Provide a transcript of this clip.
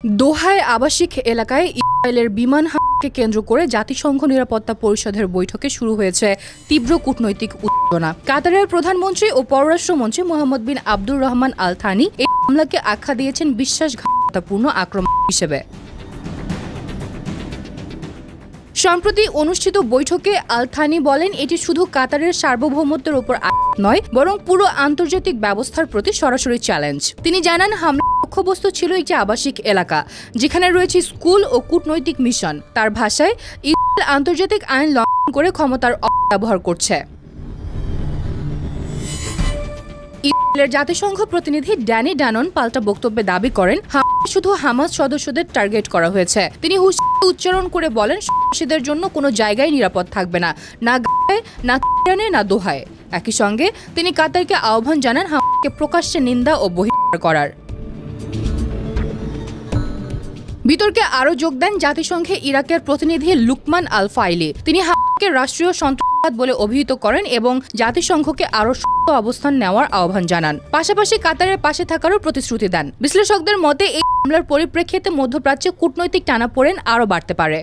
দোহায় আবাসিক এলাকায় ইসরায়েলের বিমান হামলাকে কেন্দ্র করে জাতিসংঘ নিরাপত্তা পরিষদের বৈঠকে শুরু হয়েছে তীব্র কূটনৈতিক উত্তেজনা। কাতারের প্রধানমন্ত্রী ও পররাষ্ট্রমন্ত্রী মোহাম্মদ বিন আব্দুর রহমান আল থানি এই হামলাকে আখ্যা দিয়েছেন বিশ্বাসঘাতকতাপূর্ণ আক্রমণ হিসেবে। সম্প্রতি অনুষ্ঠিত বৈঠকে আল থানি বলেন, এটি শুধু কাতারের সার্বভৌমত্বের উপর নয়, বরং পুরো আন্তর্জাতিক ব্যবস্থার প্রতি সরাসরি চ্যালেঞ্জ। তিনি জানান, হামলার লক্ষ্যবস্তু ছিল একটি আবাসিক এলাকা যেখানে রয়েছে স্কুল ও কূটনৈতিক মিশন। তার ভাষায়, ইসরায়েল আন্তর্জাতিক আইন লঙ্ঘন করে ক্ষমতার অপব্যবহার করছে। ইসরায়েলের জাতিসংঘ প্রতিনিধি ড্যানি ডানন পাল্টা বক্তব্যে দাবি করেন, হামলায় শুধু হামাস সদস্যদের টার্গেট করা হয়েছে। তিনি হুঁশিয়ারি উচ্চারণ করে বলেন, সন্ত্রাসীদের জন্য কোনো জায়গায় নিরাপদ থাকবে না, না গাজায়, না তেহরানে, না দোহায়। একই সঙ্গে তিনি কাতারকে আহ্বান জানান হামাসকে প্রকাশ্যে নিন্দা ও বহিষ্কার করার। বিতর্কে আরও যোগ দেন জাতিসংঘে ইরাকের প্রতিনিধি লুকমান আল ফাইলি। তিনি হামাসকে রাষ্ট্রীয় সন্ত্রাসবাদ বলে অভিহিত করেন এবং জাতিসংঘকে আরও শক্ত অবস্থান নেওয়ার আহ্বান জানান। পাশাপাশি কাতারের পাশে থাকারও প্রতিশ্রুতি দেন। বিশ্লেষকদের মতে, এই হামলার পরিপ্রেক্ষিতে মধ্যপ্রাচ্যে কূটনৈতিক টানাপোড়েন আরও বাড়তে পারে।